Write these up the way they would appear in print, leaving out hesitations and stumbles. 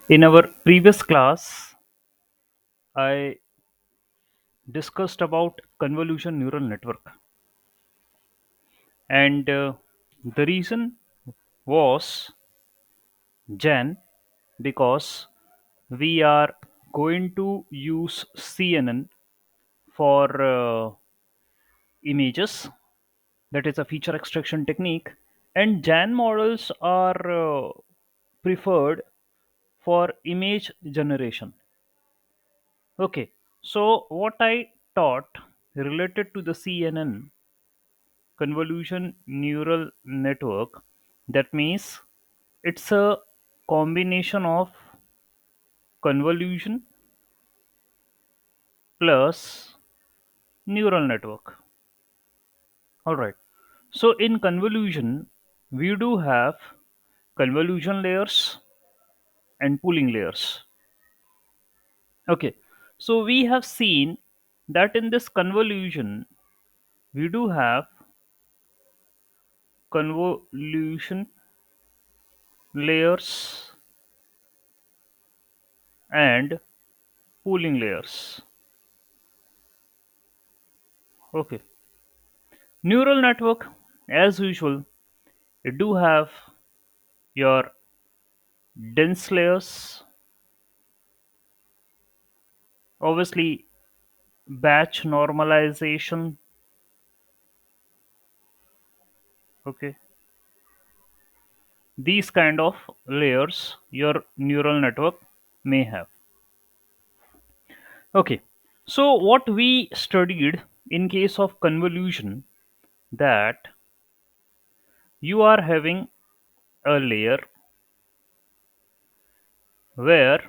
In our previous class, I discussed about convolution neural network, and the reason was Jan because we are going to use CNN for images, that is a feature extraction technique, and Jan models are preferred for image generation. Okay, so what I taught related to the CNN convolution neural network, that means it's a combination of convolution plus neural network. All right. So in convolution, we do have convolution layers and pooling layers. Okay. So we have seen that in this convolution, we do have convolution layers and pooling layers. Okay. Neural network, as usual, you do have your dense layers, obviously batch normalization. Okay, these kind of layers your neural network may have. Okay, so what we studied in case of convolution, that you are having a layer where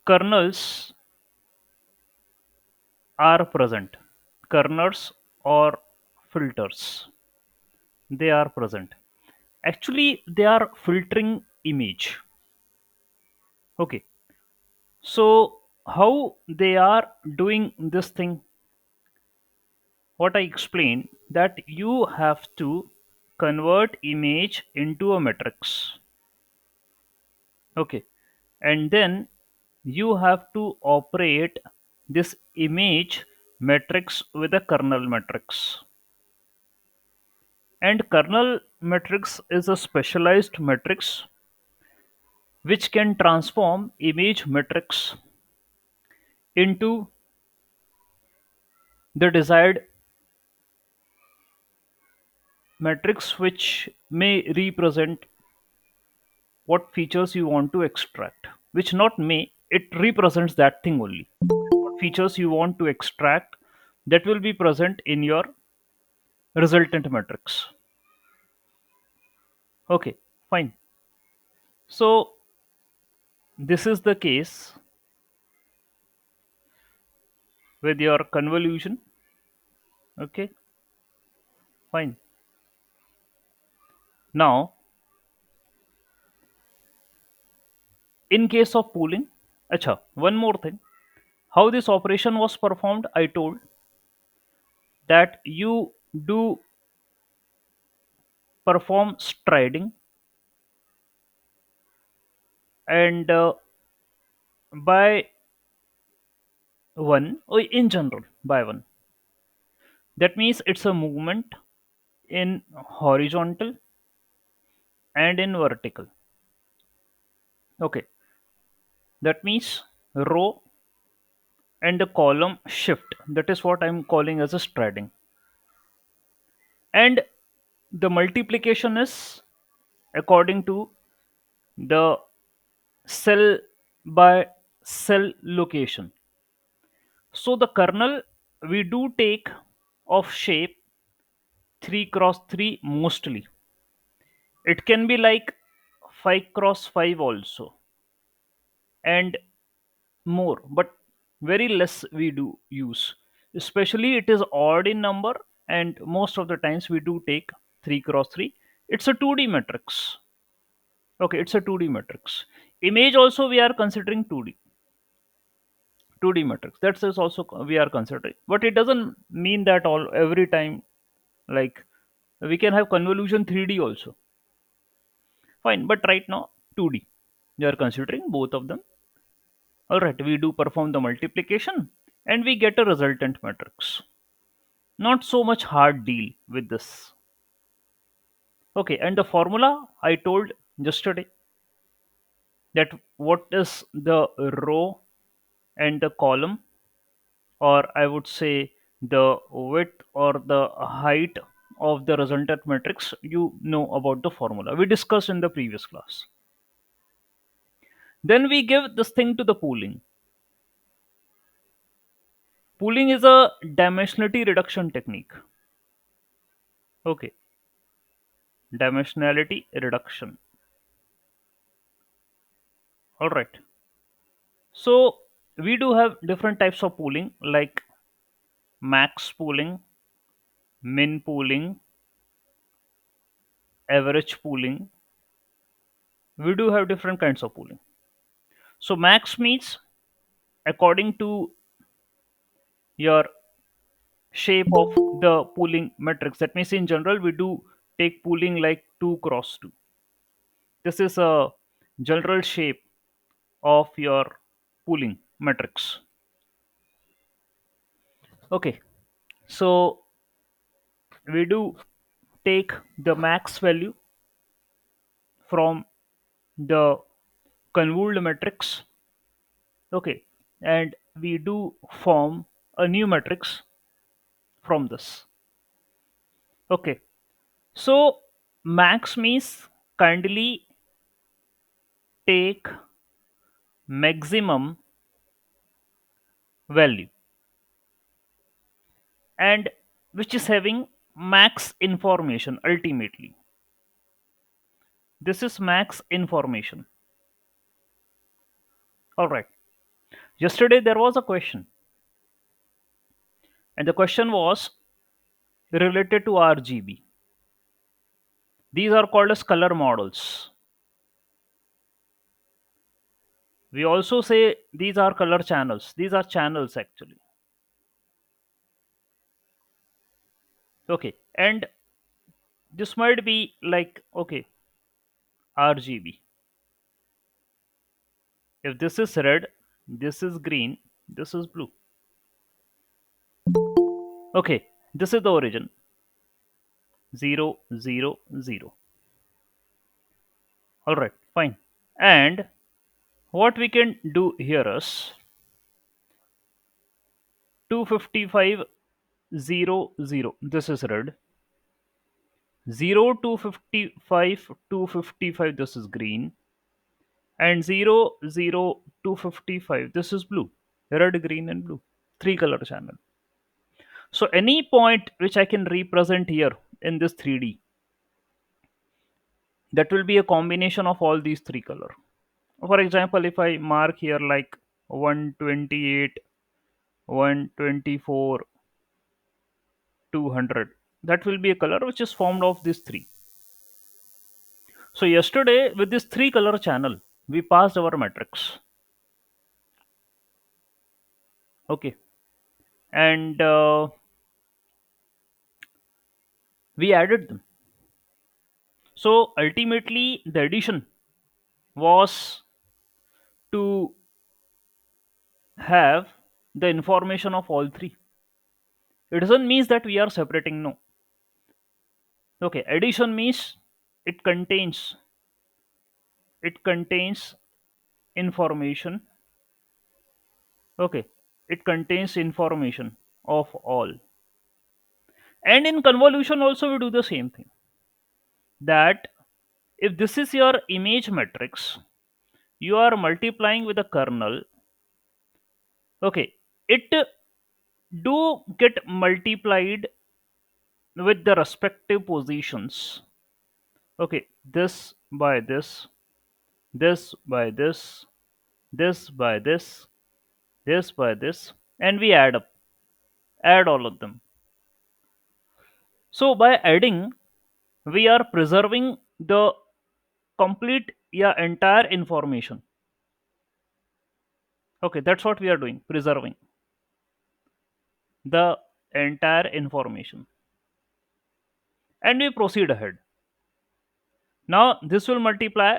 kernels are present, kernels or filters, they are present. Actually they are filtering image. Okay, so how they are doing this thing, what I explained, that you have to convert image into a matrix. Okay, and then you have to operate this image matrix with a kernel matrix, and kernel matrix is a specialized matrix which can transform image matrix into the desired matrix, which may represent what features you want to extract, which not may, it represents that thing only. What features you want to extract, that will be present in your resultant matrix. Okay, fine. So this is the case with your convolution. Okay, fine. Now in case of pooling, acha, one more thing, how this operation was performed, I told that you do perform striding, and by one, or in general by one, that means it's a movement in horizontal and in vertical. Okay, that means row and the column shift, that is what I'm calling as a striding, and the multiplication is according to the cell by cell location. So the kernel, we do take of shape 3 cross 3 mostly. It can be like 5 cross 5 also, and more, but very less we do use. Especially it is odd in number, and most of the times we do take 3 cross 3. It's a 2D matrix. Okay, it's a 2D matrix. Image also we are considering 2D matrix. That's is also we are considering. But it doesn't mean that all every time, like we can have convolution 3D also. Fine, but right now. 2D. We are considering both of them. All right, we do perform the multiplication and we get a resultant matrix. Not so much hard deal with this. Okay, and the formula I told yesterday, that what is the row and the column, or I would say the width or the height of the resultant matrix, you know about the formula. We discussed in the previous class. Then we give this thing to the pooling. Pooling is a dimensionality reduction technique. Okay, dimensionality reduction. All right. So we do have different types of pooling like max pooling, min pooling, average pooling. We do have different kinds of pooling. So max means according to your shape of the pooling matrix. That means in general we do take pooling like 2 cross 2. This is a general shape of your pooling matrix. Okay, so we do take the max value from the convolved matrix. Okay, and we do form a new matrix from this. Okay, so max means kindly take maximum value, and which is having max information ultimately. This is max information. All right. Yesterday there was a question, and the question was related to RGB. These are called as color models. We also say these are color channels. These are channels actually. Okay. And this might be like, okay, RGB. If this is red, this is green, this is blue. Okay. This is the origin. 0, 0, 0. All right. Fine. And what we can do here is 255, 0, 0. This is red. 0 to 55 to 55, this is green, and 0, 0 to 55, this is blue. Red, green and blue, three color channel. So any point which I can represent here in this 3D, that will be a combination of all these three color. For example, if I mark here like 128, 124, 200, that will be a color which is formed of these three. So yesterday with this three color channel, we passed our matrix. Okay, and we added them. So ultimately, the addition was to have the information of all three. It doesn't mean that we are separating. No. Okay, addition means it contains it contains information. Okay, it contains information of all. And in convolution also we do the same thing. That if this is your image matrix, you are multiplying with a kernel. Okay, it do get multiplied with the respective positions. Okay, this by this by this by this by this, and we add all of them. So by adding, we are preserving the complete, yeah, entire information. Okay, that's what we are doing, preserving the entire information, and we proceed ahead. Now this will multiply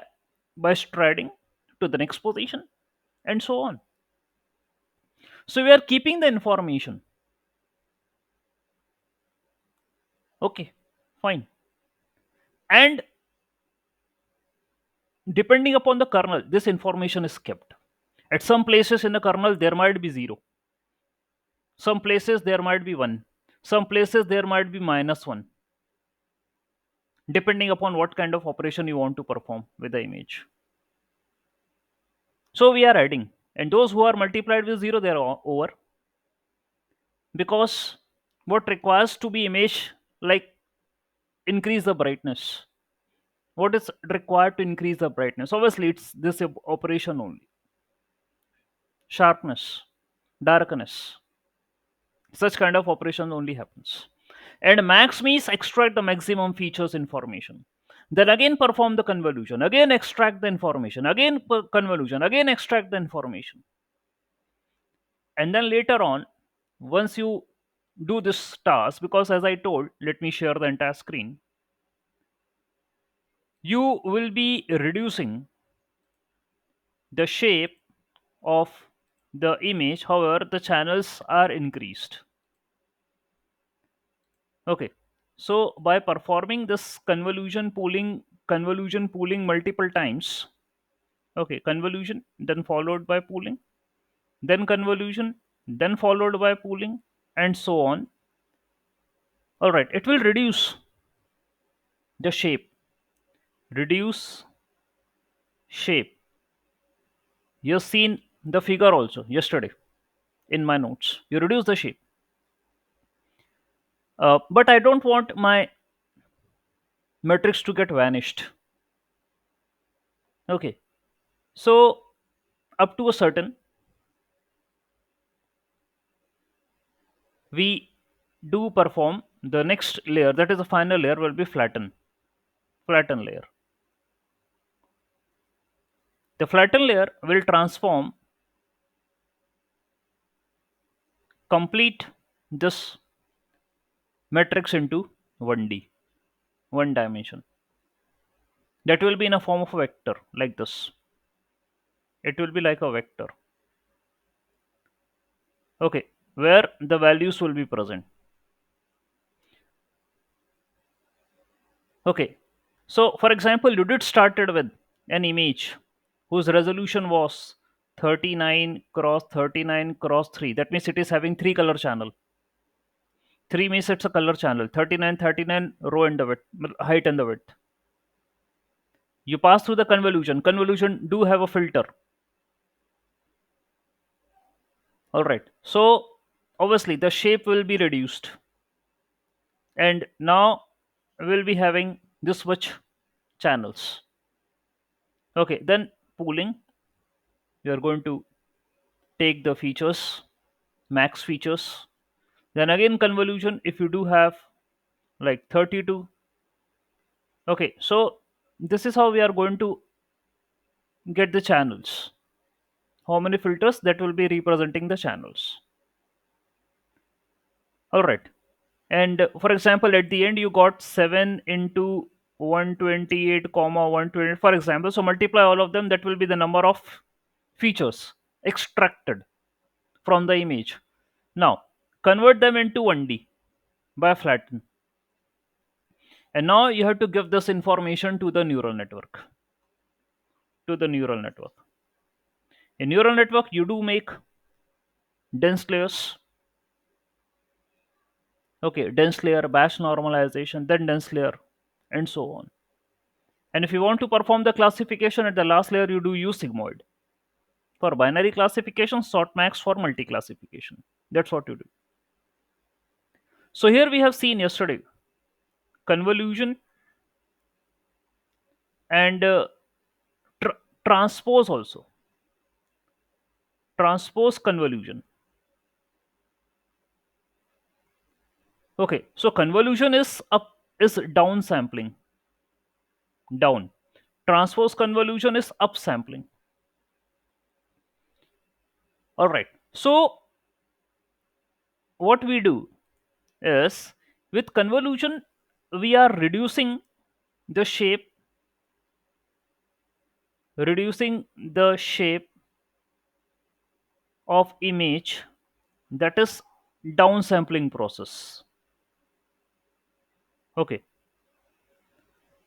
by striding to the next position, and so on. So we are keeping the information. Okay, fine. And depending upon the kernel, this information is kept. At some places in the kernel, there might be 0. Some places there might be 1. Some places there might be -1, depending upon what kind of operation you want to perform with the image. So we are adding, and those who are multiplied with 0, they are over, because what requires to be image, like increase the brightness. What is required to increase the brightness? Obviously, it's this operation only. Sharpness, darkness, such kind of operation only happens. And max means extract the maximum features information. Then again perform the convolution, again extract the information, again convolution, again extract the information. And then later on, once you do this task, because as I told, let me share the entire screen, you will be reducing the shape of the image, however the channels are increased. Okay, so by performing this convolution pooling multiple times, okay, convolution then followed by pooling, then convolution, then followed by pooling, and so on. All right, it will reduce the shape. Reduce shape. You've seen the figure also yesterday in my notes. You reduce the shape. But I don't want my matrix to get vanished. Okay, so up to a certain, we do perform the next layer, that is the final layer, will be flatten layer. The flatten layer will transform complete this matrix into 1D, one dimension. That will be in a form of a vector like this. It will be like a vector. Okay, where the values will be present. Okay, so for example, you did started with an image whose resolution was 39 cross 39 cross 3. That means it is having 3 color channel. 3 means it's a color channel. 39, 39 row and the width, height and the width. You pass through the convolution. Convolution do have a filter. All right. So obviously the shape will be reduced, and now we'll be having this much channels. Okay. Then pooling. You are going to take the features, max features. Then again convolution. If you do have like 32. Okay. So this is how we are going to get the channels. How many filters that will be representing the channels. All right. And for example, at the end you got 7 into 128 comma 120, for example. So multiply all of them, that will be the number of features extracted from the image. Now convert them into 1D by flatten, and now you have to give this information to the neural network. To the neural network. In neural network you do make dense layers. Okay, dense layer, batch normalization, then dense layer, and so on. And if you want to perform the classification at the last layer, you do use sigmoid. For binary classification, max for multi classification. That's what you do. So here we have seen yesterday convolution and tr- transpose also. Transpose convolution. Okay, so convolution is up, is down sampling. Down. Transpose convolution is up sampling. All right. So what we do is, with convolution we are reducing the shape, reducing the shape of image, that is downsampling process. Okay.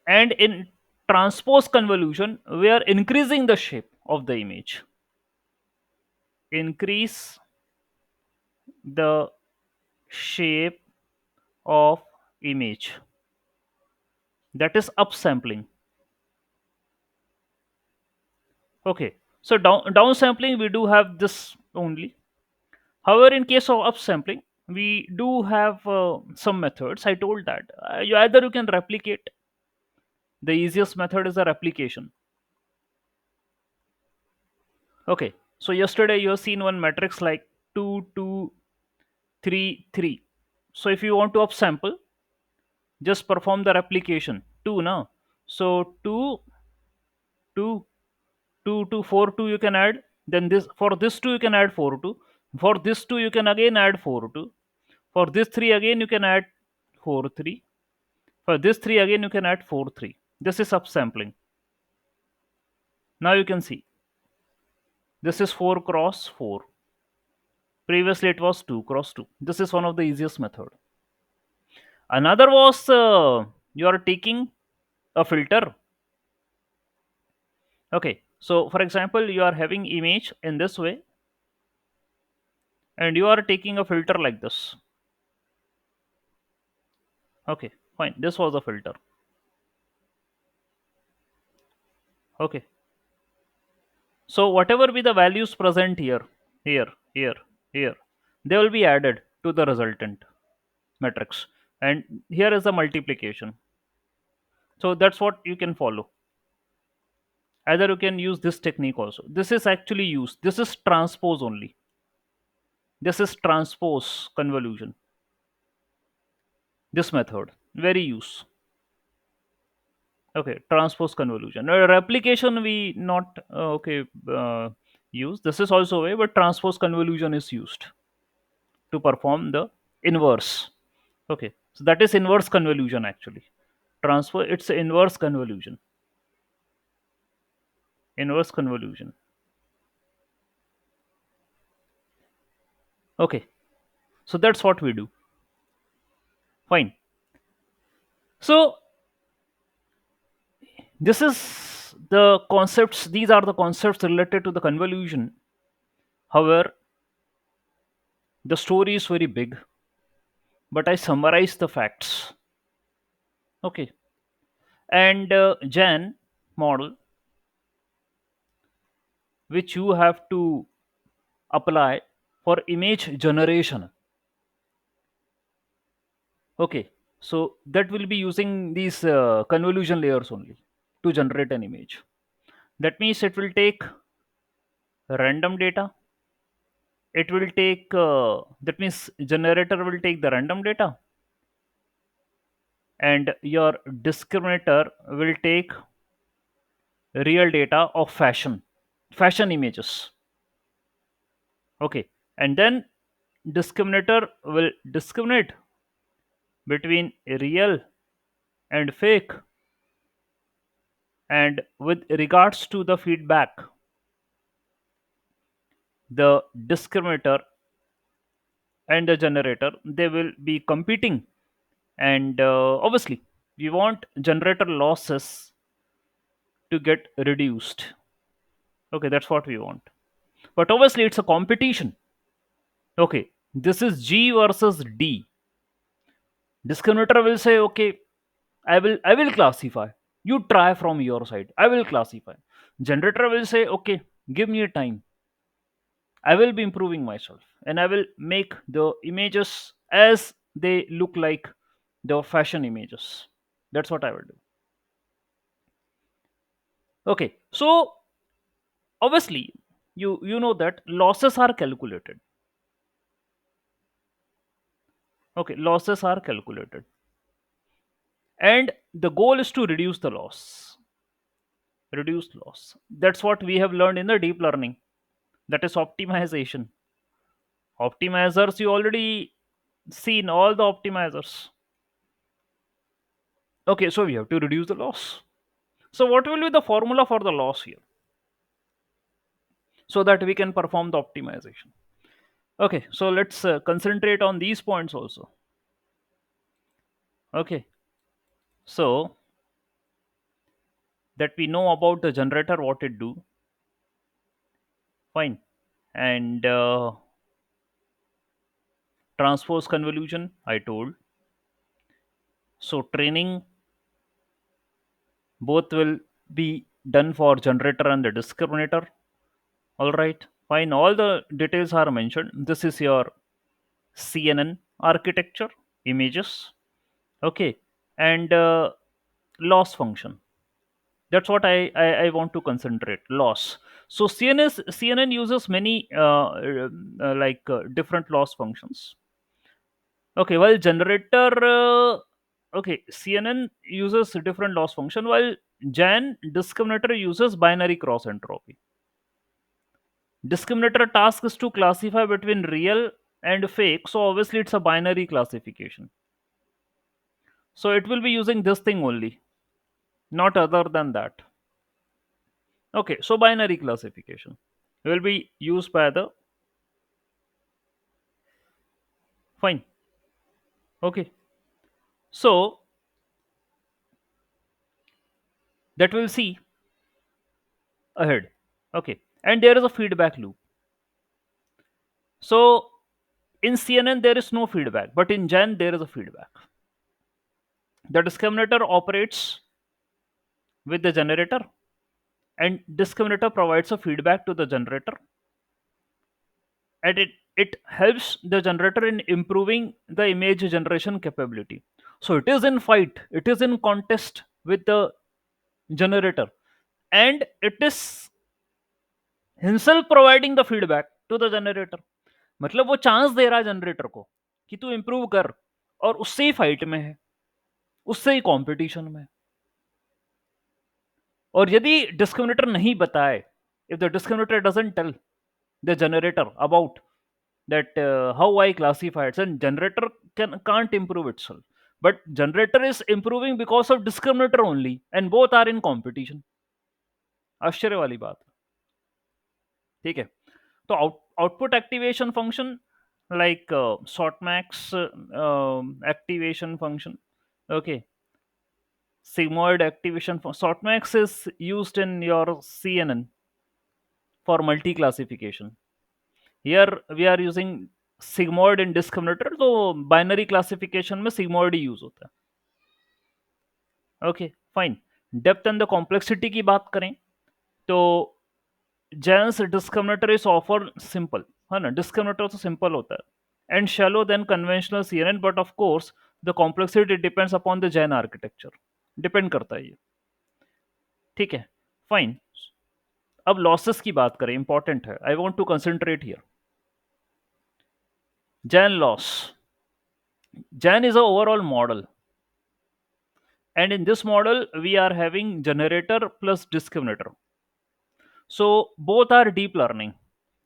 And in transpose convolution, we are increasing the shape of the image. Increase the shape of image, that is upsampling. Okay. So downsampling we do have this only. However, in case of upsampling, we do have some methods. I told that you can replicate. The easiest method is a replication. Okay. So yesterday you have seen one matrix like 2 2 3 3. So if you want to upsample, just perform the replication. 2 now. So 2 2 2 to 4 2 you can add. Then this, for this 2 you can add 4 2. For this 2 you can again add 4 2. For this 3 again you can add 4 3. For this 3 again you can add 4 3. This is upsampling. Now you can see this is 4 cross 4. Previously it was 2 cross 2. This is one of the easiest method. Another was you are taking a filter. Okay. So for example, you are having image in this way and you are taking a filter like this. Okay, fine. This was a filter. Okay. So whatever be the values present here, here, here, here, they will be added to the resultant matrix. And here is the multiplication. So that's what you can follow. Either you can use this technique also. This is actually used. This is transpose only. This is transpose convolution. This method very use. Okay, transpose convolution. Replication we not use. This is also a way, but transpose convolution is used to perform the inverse. Okay, so that is inverse convolution actually. Transfer, it's inverse convolution. Inverse convolution. Okay, so that's what we do. Fine. So this is the concepts. These are the concepts related to the convolution. However, the story is very big, but I summarize the facts. Okay, and Jan model, which you have to apply for image generation. Okay, so that will be using these convolution layers only to generate an image. That means it will take random data. It will take that means generator will take the random data, and your discriminator will take real data of fashion images. Okay, and then discriminator will discriminate between real and fake, and with regards to the feedback, the discriminator and the generator, they will be competing. And obviously we want generator losses to get reduced. Okay, that's what we want, but obviously it's a competition. Okay, this is G versus D. Discriminator will say, okay, I will classify. You try from your side, I will classify. Generator will say, okay, give me a time, I will be improving myself and I will make the images as they look like the fashion images. That's what I will do. Okay, so obviously you know that losses are calculated. Okay, losses are calculated, and the goal is to reduce the loss. Reduce loss. That's what we have learned in the deep learning. That is optimization. Optimizers, you already seen all the optimizers. Okay, so we have to reduce the loss. So what will be the formula for the loss here? so that we can perform the optimization. Okay, so let's concentrate on these points also. Okay, so that we know about the generator, what it do, fine, and transpose convolution I told. So training both will be done for generator and the discriminator. All right, fine. All the details are mentioned. This is your CNN architecture images. Okay, and loss function. That's what I want to concentrate. Loss. So CNN uses many different loss functions. Okay, while generator, okay, CNN uses different loss function, while Jan discriminator uses binary cross entropy. Discriminator task is to classify between real and fake, so obviously it's a binary classification. So it will be using this thing only, not other than that. Okay, so binary classification will be used by the fine. Okay, so that we'll see ahead. Okay, and there is a feedback loop. So in CNN there is no feedback, but in Gen there is a feedback. The discriminator operates with the generator, and discriminator provides a feedback to the generator, and it helps the generator in improving the image generation capability. So it is in fight, it is in contest with the generator, and it is himself providing the feedback to the generator. मतलब वो chance दे रहा है generator को कि तू improve कर, और उससे ही फाइट में है, उससे ही कंपटीशन में है। और यदि डिस्क्रिमिनेटर नहीं बताए, if the discriminator doesn't tell the generator about that how I classify it, then generator can't improve itself. But generator is improving because of discriminator only, and both are in competition. आश्चर्य वाली बात, ठीक है। तो output activation function like shortmax activation function. Okay, sigmoid activation shortmax is used in your CNN for multi classification. Here we are using sigmoid in discriminator, तो binary classification में sigmoid ही use होता है। Okay, fine. Depth and the complexity की बात करें तो GANs discriminator is of a simple, है ना, डिस्क्रिमिनेटर तो सिंपल होता है, and shallow than conventional CNN, but of course the complexity depends upon the GAN architecture, depend करता है ये, ठीक है, फाइन। अब लॉसेस की बात करें, इंपॉर्टेंट है, I want to concentrate here. GAN loss, GAN is a overall model, and in this model we are having generator plus discriminator. So both are deep learning,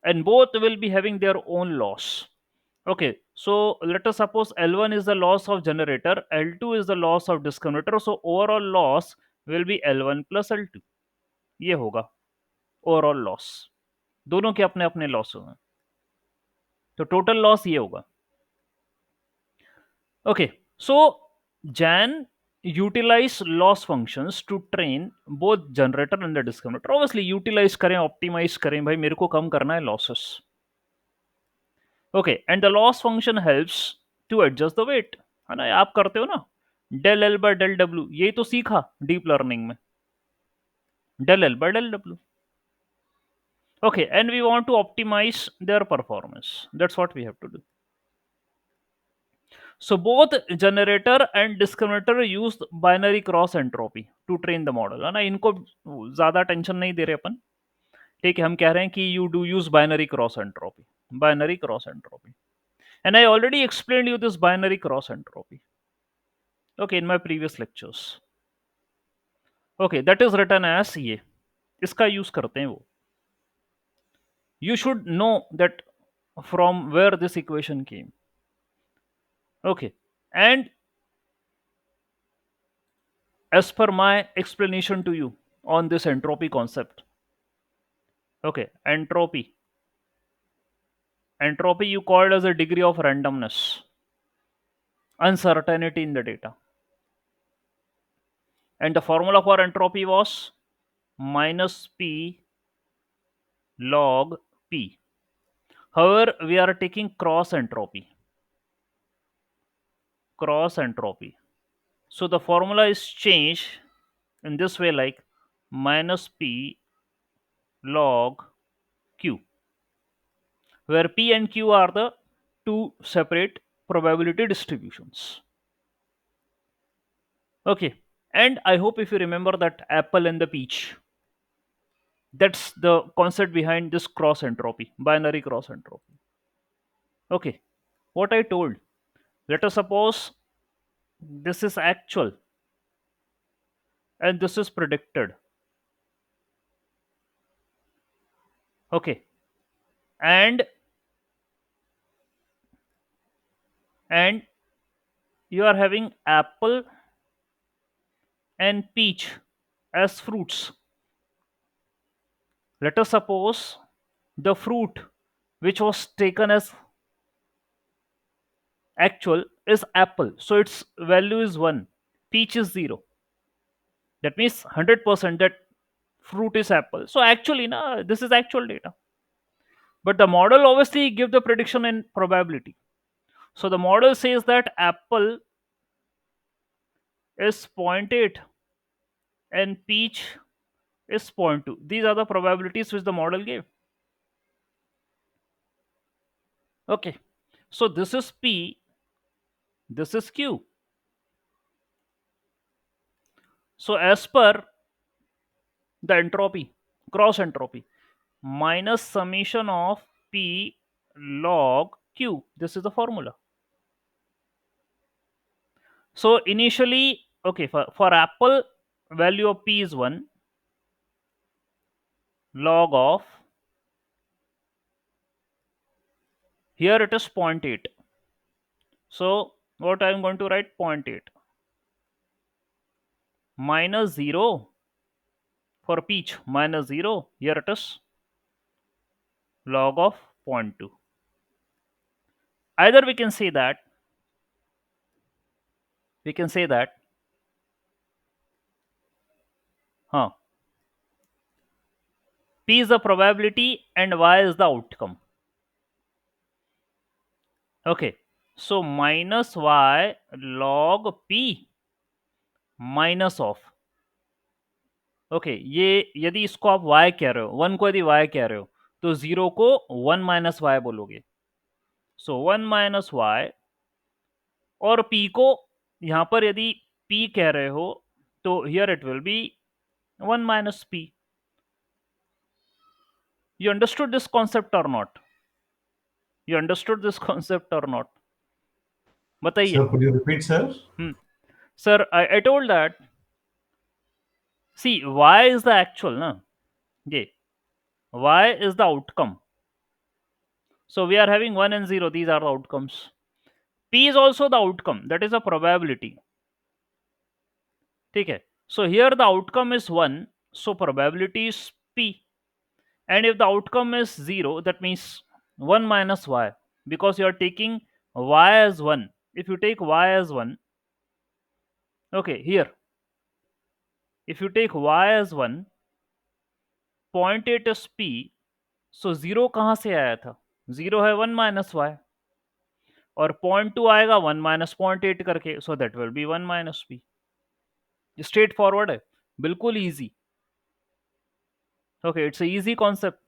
and both will be having their own loss. Okay, so let us suppose L1 is the loss of generator, L2 is the loss of discriminator, so overall loss will be L1 plus L2, ये होगा overall loss, दोनों के अपने अपने loss होंगे, तो total loss ये होगा। Okay, so Jan utilize loss functions to train both generator and the discriminator. Obviously utilize करें, optimize करें, भाई मेरे को कम करना है losses. Okay, and the loss function helps to adjust the weight, है ना, आप करते हो ना, del L by del W, यही तो सीखा deep learning में, del L by del W. Okay, and we want to optimize their performance. That's what we have to do. So both generator and discriminator use binary cross entropy to train the model, है ना, इनको ज्यादा tension नहीं दे रहे अपन, ठीक है, हम कह रहे हैं कि you do use binary cross entropy, and I already explained you this binary cross entropy, okay, in my previous lectures. Okay, that is written as ये, इसका यूज करते हैं वो, you should know that from where this equation came. Okay, and as per my explanation to you on this entropy concept, Okay, entropy you called as a degree of randomness, uncertainty in the data, and the formula for entropy was minus p log p. However, we are taking cross entropy. So the formula is changed in this way, like minus p log q, where p and q are the two separate probability distributions. Okay, and I hope if you remember that apple and the peach, that's the concept behind this cross entropy, binary cross entropy. Okay, what I told, let us suppose this is actual and this is predicted. Okay, and and you are having apple and peach as fruits. Let us suppose the fruit which was taken as actual is apple, so its value is 1, peach is 0. That means 100% that fruit is apple. So actually this is actual data, but the model obviously give the prediction in probability. So the model says that apple is 0.8 and peach is zero point 0.2. These are the probabilities which the model gave. Okay, so this is p, this is q. So as per the entropy, cross entropy, minus summation of p log q, this is the formula. So initially, okay, for apple, value of p is 1, log of, here it is zero point 0.8. So what I am going to write, zero point 0.8 minus 0 for peach, minus 0, here it is log of zero point 0.2. Either we can say that huh, p is the probability and y is the outcome. Okay, so minus y log p minus of, okay, ये यदि इसको आप y कह रहे हो, 1 को यदि y कह रहे हो, तो 0 को 1 माइनस y बोलोगे. सो 1 माइनस y, और p को यहां पर यदि p कह रहे हो, तो here it will be 1 minus p. You understood this concept or not? You understood this concept or not? बताइए. Sir, could you repeat, sir? Sir, I told that, see, y is the actual, na? Yeah. Y is the outcome. So we are having 1 and 0, these are the outcomes. P is also the outcome, that is a probability. Okay. So here the outcome is 1, so probability is P. And if the outcome is 0, that means 1 minus y, because you are taking y as 1. If you take y as 1, okay, here, if you take y as 1, 0.8 is P, so 0 कहाँ से आया था? 0 है 1 minus y, और 0.2 आएगा 1 minus 0.8 करके, so that will be 1 minus P. Straight forward है, बिल्कुल easy. Okay, it's a easy concept.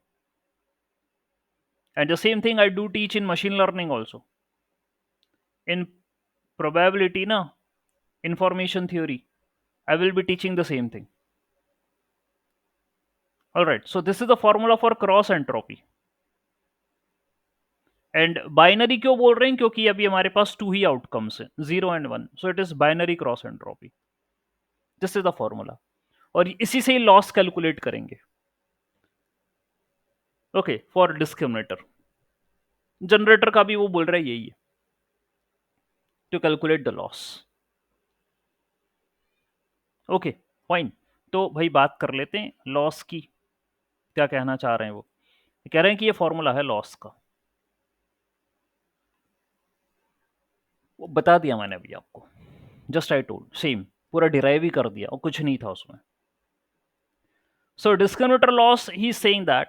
And the same thing I do teach in machine learning also. In probability, na, information theory, I will be teaching the same thing. Alright, so this is the formula for cross entropy. And binary क्यों बोल रहे हैं? क्योंकि अभी हमारे पास to he outcomes है, 0 and 1, so it is binary cross entropy. This is the formula, और इसी से ही लॉस कैलकुलेट करेंगे. ओके, फॉर डिस्क्रिमिनेटर, जनरेटर का भी वो बोल रहा है यही है, to calculate the loss. Okay, fine. तो भाई बात कर लेते हैं लॉस की. क्या कहना चाह रहे हैं वो? कह रहे हैं कि ये फॉर्मूला है लॉस का। वो बता दिया मैंने अभी आपको, जस्ट आई टोल्ड सेम, पूरा डिराइव ही कर दिया और कुछ नहीं था उसमें। सो discriminator loss, he is saying that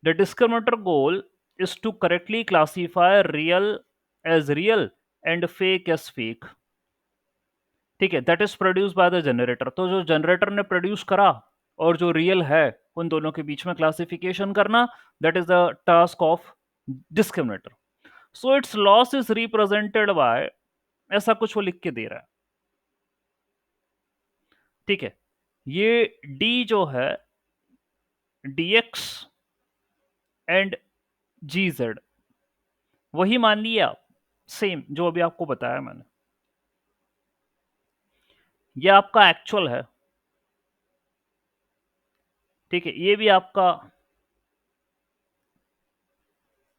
the discriminator goal is to correctly classify real as real and fake as fake। ठीक है, that is produce by the generator. तो जो जनरेटर ने प्रोड्यूस करा और जो रियल है, उन दोनों के बीच में क्लासिफिकेशन करना, that is the task of discriminator. So it's loss is represented by, ऐसा कुछ वो लिख के दे रहा है। ठीक है, ये डी जो है, dx एंड gz, वही मान लिया आप, सेम जो अभी आपको बताया मैंने। ये आपका एक्चुअल है, ठीक है, ये भी आपका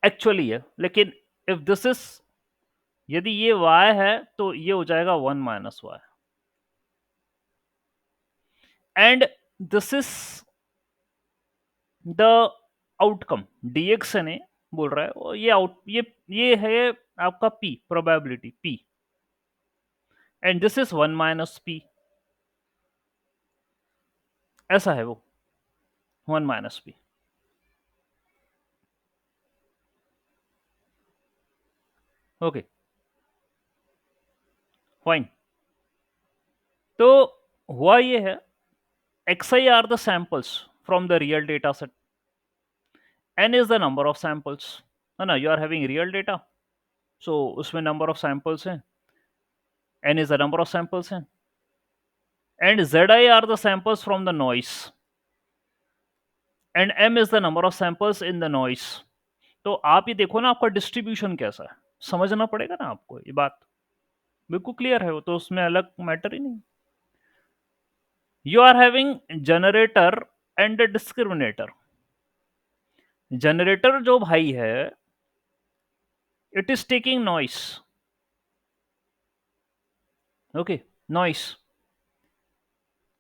एक्चुअली है, लेकिन इफ दिस इज, यदि ये y है तो ये हो जाएगा 1 minus Y, and this is the outcome. dx ने बोल रहा है, और ये ये है आपका p, probability p, and this is 1 minus p, ऐसा है वो 1 माइनस p। Okay, fine. तो हुआ ये है, xi are the samples from the real data set, n is the number of samples, है ना, you are having real data, so उसमें नंबर ऑफ सैंपल्स हैं, n is the number of samples हैं, and zi are the samples from the noise, and m is the number of samples in the noise। तो आप ये देखो ना, आपका distribution कैसा है, समझना पड़ेगा ना आपको, ये बात बिल्कुल क्लियर है, वो तो उसमें अलग मैटर ही नहीं। You are having generator and discriminator. Generator जो भाई है, it is taking noise, okay, noise.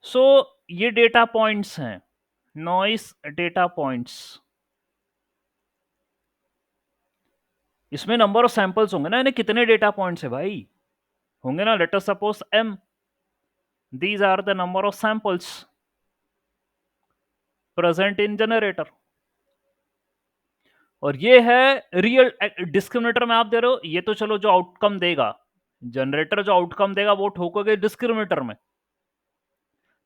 So ये डेटा पॉइंट्स हैं, नॉइस डेटा पॉइंट्स, इसमें नंबर ऑफ सैंपल्स होंगे ना, यानी कितने डेटा पॉइंट्स है भाई, होंगे ना, let us suppose m, these are the number of samples present in generator, और ये है रियल। डिस्क्रिमिनेटर में आप दे रहे हो, ये तो चलो जो आउटकम देगा, जनरेटर जो आउटकम देगा वो ठोकोगे डिस्क्रिमिनेटर में,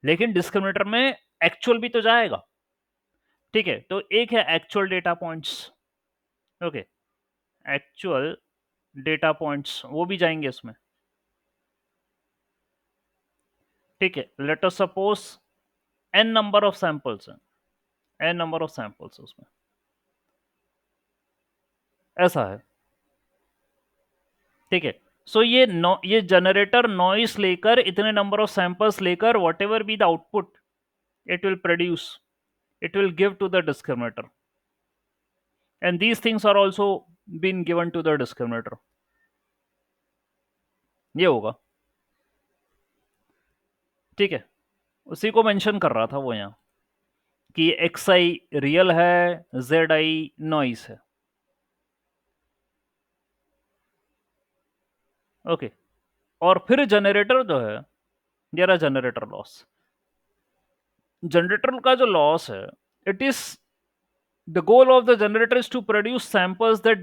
लेकिन डिस्क्रिमिनेटर में एक्चुअल भी तो जाएगा। ठीक है, तो एक है actual data points, okay, actual data points वो भी जाएंगे इसमें। ठीक है, let us suppose n number of samples हैं, n नंबर ऑफ सैंपल्स उसमें, ऐसा है। ठीक है, सो ये जनरेटर नॉइस लेकर, इतने नंबर ऑफ सैंपल्स लेकर, what ever be the output it will produce, it will give to the discriminator, and these things are also been given to the discriminator। ये होगा, ठीक है, उसी को मेंशन कर रहा था वो यहाँ, कि xi रियल है, zi नॉइस है। ओके, और फिर जनरेटर जो है, ये रहा जनरेटर लॉस। जनरेटर का जो लॉस है, it is the goal of the generator is to produce samples that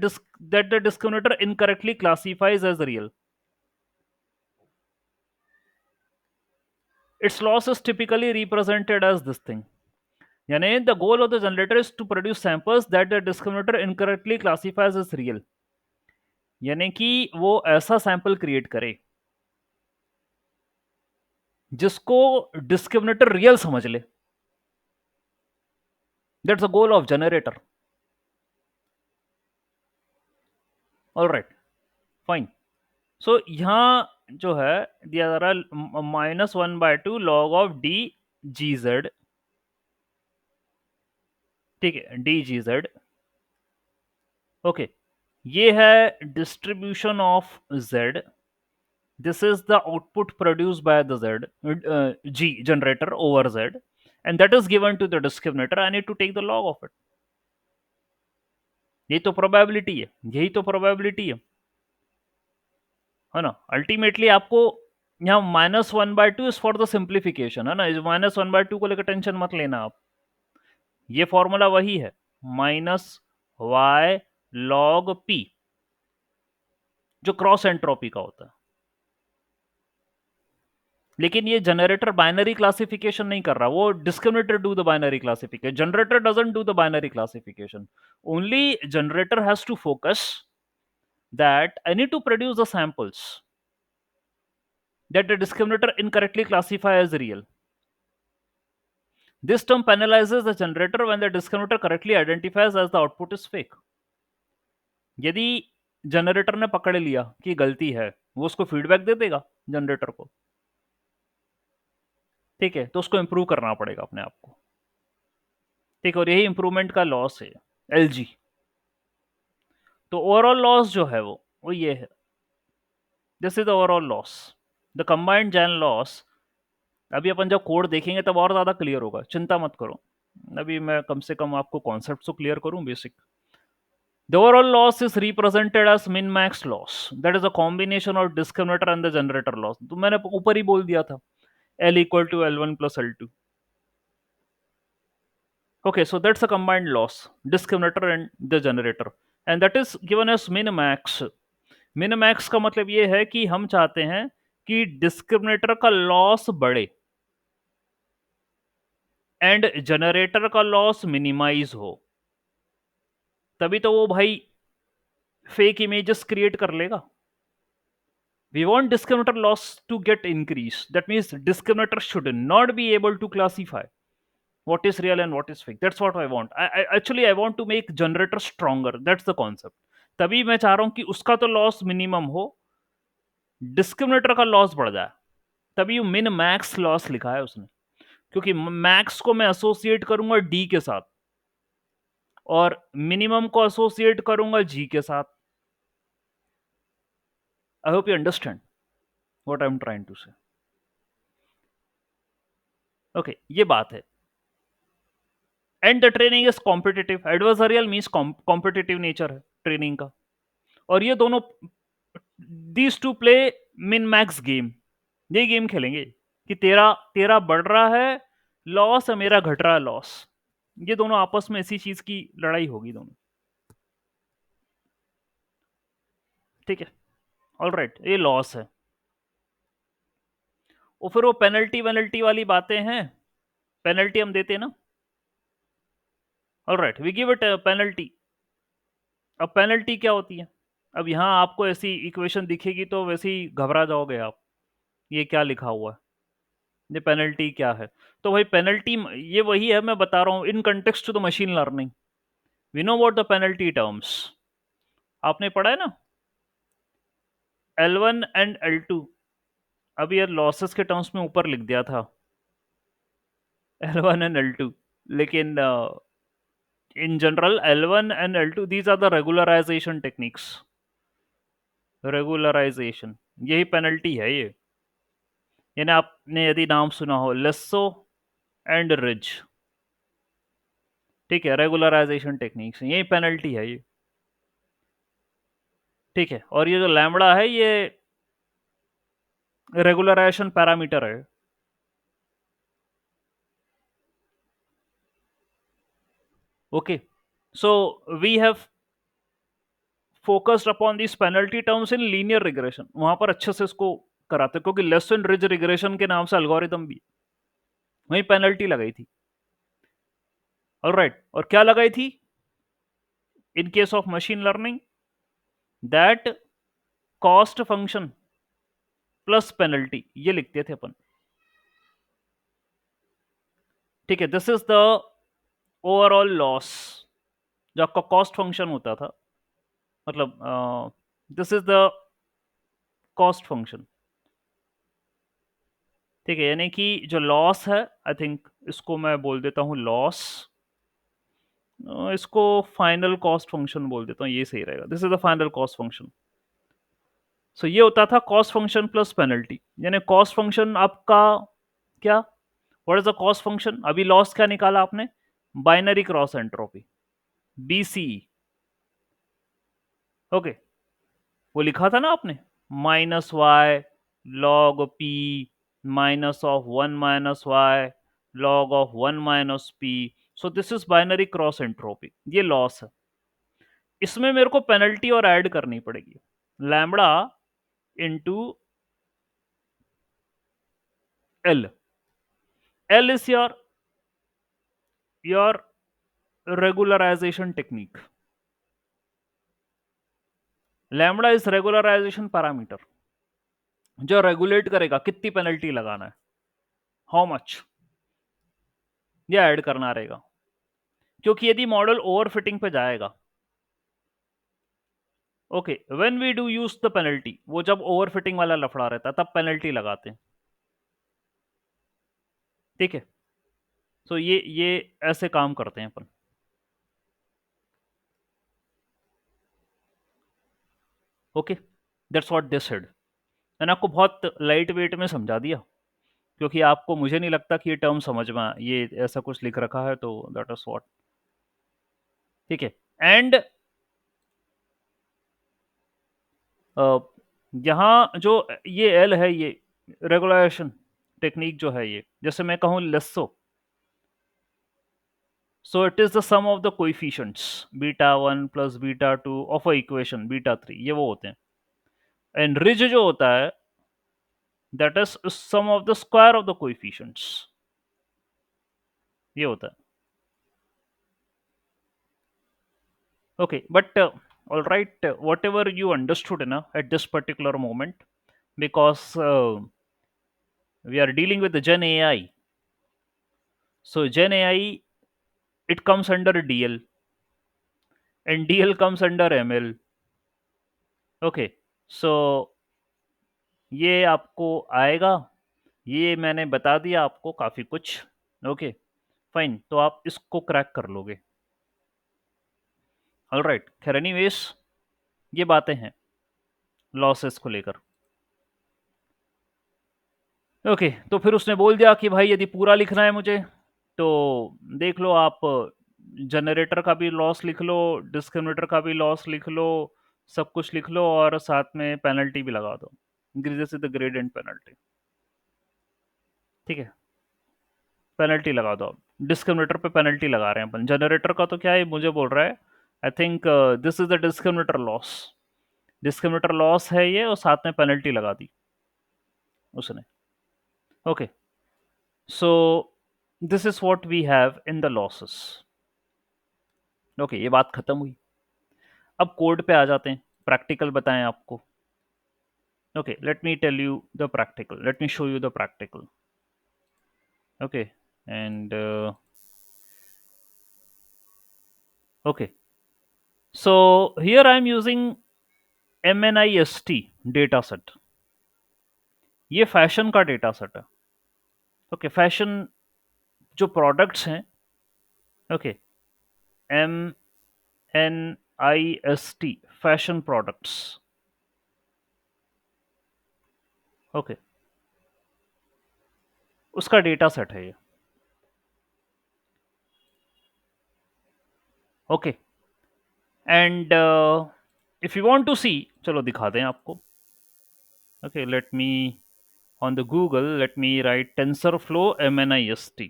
the discriminator incorrectly classifies as real। its loss is typically represented as this thing, यानी the goal of the generator is to produce samples that the discriminator incorrectly classifies as real, यानी कि वो ऐसा sample create करे जिसको discriminator real समझ ले, that's the goal of generator. Alright, fine. So यहां जो है दिया जा रहा है -1/2 log of D G Z, ठीक है, डी जी जेड, ओके, ये है distribution of Z, this is the output produced by the z g generator over z, and that is given to the discriminator. I need to take the log of it. यही तो probability है, यही तो probability है ना? Ultimately आपको यहाँ -1/2 is for the simplification, है ना? इस -1/2 को लेकर टेंशन मत लेना आप। ये फॉर्मूला वही है, -y log p, जो क्रॉस एंट्रोपी का होता है। लेकिन ये जनरेटर बाइनरी क्लासिफिकेशन नहीं कर रहा, वो discriminator do the binary classification. Generator doesn't do the binary classification, only generator has to focus that I need to produce the samples that the discriminator incorrectly classify as real. This term penalizes the generator when the discriminator correctly identifies as the output is fake. यदि generator ने पकड़ लिया कि गलती है, वो उसको feedback दे देगा जनरेटर को, ठीक है? तो उसको इंप्रूव करना पड़ेगा अपने आप को, ठीक है? और यही इंप्रूवमेंट का लॉस है, एलजी। तो ओवरऑल लॉस जो है वो ये है, this is the overall loss, the combined Jain loss. अभी अपन जब कोड देखेंगे तब और ज़्यादा क्लियर होगा, चिंता मत करो। अभी मैं कम से कम आपको कॉन्सेप्ट तो क्लियर करूं, basic. The overall loss is represented as min-max loss. That is a combination of discriminator and the generator loss. तो मैंने ऊपर ही बोल दिया था, L equal to L1 plus L2. Okay, so that's a combined loss, discriminator and the generator, and that is given as min-max. Min-max का मतलब ये है कि हम चाहते हैं कि डिस्क्रिमिनेटर का लॉस बढ़े एंड जनरेटर का लॉस मिनिमाइज हो, तभी तो वो भाई फेक इमेजेस क्रिएट कर लेगा। We want discriminator loss to get increased. That means discriminator should not be able to classify what is real and what is fake. That's what I want. I want to make generator stronger. That's the concept. तभी मैं चाह रहा हूं कि उसका तो loss minimum हो, discriminator का लॉस बढ़ जाए। तभी मिन मैक्स लॉस लिखा है उसने, क्योंकि मैक्स को मैं एसोसिएट करूंगा डी के साथ और मिनिमम को एसोसिएट करूंगा जी के साथ। I hope you understand what I am trying to say. Okay, ये बात है। And the training is competitive, adversarial means competitive nature है ट्रेनिंग का। और ये दोनों, these two play min max game, ये गेम खेलेंगे कि तेरा तेरा बढ़ रहा है लॉस और मेरा घट रहा है लॉस। ये दोनों आपस में इसी चीज की लड़ाई होगी दोनों, ठीक है? ऑलराइट, ये लॉस है। और फिर वो पेनल्टी वेनल्टी वाली बातें हैं, पेनल्टी हम देते हैं ना, alright, we give it penalty. अब पेनल्टी क्या होती है? अब यहाँ आपको ऐसी इक्वेशन दिखेगी तो वैसे ही घबरा जाओगे आप, ये क्या लिखा हुआ है, ये पेनल्टी क्या है? तो भाई पेनल्टी ये वही है, मैं बता रहा हूँ in context to the machine learning. We know what the penalty terms, आपने पढ़ा है ना, L1 एंड L2। अब ये लॉसेस के टर्म्स में ऊपर लिख दिया था L1 एंड L2, लेकिन in general L1 and L2 these are the regularization techniques। regularization यही पेनल्टी है ये, यानी आपने यदि नाम सुना हो लेसो एंड रिज, ठीक है? रेगुलराइजेशन टेक्निक्स, यही पेनल्टी है ये, ठीक है? और ये जो लैम्बडा है ये रेगुलराइजेशन पैरामीटर है। Okay, so we have focused upon this penalty terms in linear regression, वहां पर अच्छे से इसको कराते, क्योंकि लेस एंड रिज रिग्रेशन के नाम से एल्गोरिथम भी वही पेनल्टी लगाई थी। ऑलराइट, और क्या लगाई थी in case of machine learning? That cost function plus penalty, ये लिखते थे अपन, ठीक है? This is the overall loss, जो आपका कॉस्ट फंक्शन होता था, मतलब this is the cost function, ठीक है? यानी कि जो लॉस है, आई थिंक इसको मैं बोल देता हूं लॉस, इसको फाइनल कॉस्ट फंक्शन बोल देता हूँ, ये सही रहेगा। This is the final cost function. So ये होता था कॉस्ट फंक्शन प्लस पेनल्टी, यानी कॉस्ट फंक्शन आपका क्या, what is the cost function? अभी लॉस क्या निकाला आपने? Binary cross entropy, BCE. Okay, वो लिखा था ना आपने, minus Y log P minus of one minus Y log of one minus P. So this is binary cross entropy, ये लॉस है। इसमें मेरे को पेनल्टी और ऐड करनी पड़ेगी, lambda into L. L is your regularization technique. Lambda is regularization parameter, जो regulate करेगा कितनी पेनल्टी लगाना है, हाउ मच, ये ऐड करना रहेगा। क्योंकि यदि मॉडल ओवरफिटिंग पे जाएगा, okay, when we do use the penalty, वो जब ओवरफिटिंग वाला लफड़ा रहता है तब पेनल्टी लगाते हैं, ठीक है। सो ये ऐसे काम करते हैं अपन। Okay, that's what this said. मैंने आपको बहुत लाइट वेट में समझा दिया, क्योंकि आपको, मुझे नहीं लगता कि ये टर्म समझ में ये ऐसा कुछ लिख रखा है, तो दैट इज व्हाट, ठीक है। एंड यहाँ जो ये एल है, ये रेगुलेशन टेक्निक जो है, ये जैसे मैं कहूँ lasso, so it is the sum of the coefficients beta one plus beta two of a equation beta three, ये वो होते हैं। एंड रिज जो होता है, that is sum of the square of the coefficients, ये होता है। Okay, but all right, whatever you understood ना at this particular moment, because we are dealing with the Gen AI. So Gen AI, it comes under DL, and DL comes under ML. Okay, so ये आपको आएगा, ये मैंने बता दिया आपको काफ़ी कुछ। ओके, फाइन, तो आप इसको क्रैक कर लोगे। ऑल राइट, खैर एनीवेज, ये बातें हैं लॉसेस को लेकर। ओके, तो फिर उसने बोल दिया कि भाई यदि पूरा लिखना है मुझे, तो देख लो आप, जनरेटर का भी लॉस लिख लो, डिस्क्रिमिनेटर का भी लॉस लिख लो, सब कुछ लिख लो, और साथ में पेनल्टी भी लगा दो, this is the gradient penalty, ठीक है। पेनल्टी लगा दो आप, डिस्क्रिमिनेटर पे पेनल्टी लगा रहे हैं अपन, जनरेटर का तो क्या है, मुझे बोल रहा है, I think this is the discriminator loss, discriminator loss है ये, और साथ में पेनल्टी लगा दी उसने। Okay, so this is what we have in the losses. Okay, ये बात खत्म हुई। अब कोड पे आ जाते हैं, प्रैक्टिकल बताएं आपको। Okay, let me tell you the practical, let me show you the practical. Okay, and okay, so here I am using MNIST data set, ये फैशन का डेटा सेट है। ओके, फैशन जो products हैं, okay, MNIST, fashion products. Okay, उसका data set है ये। Okay, and if you want to see, चलो दिखा दें आपको। Okay, let me on the Google, let me write TensorFlow MNIST,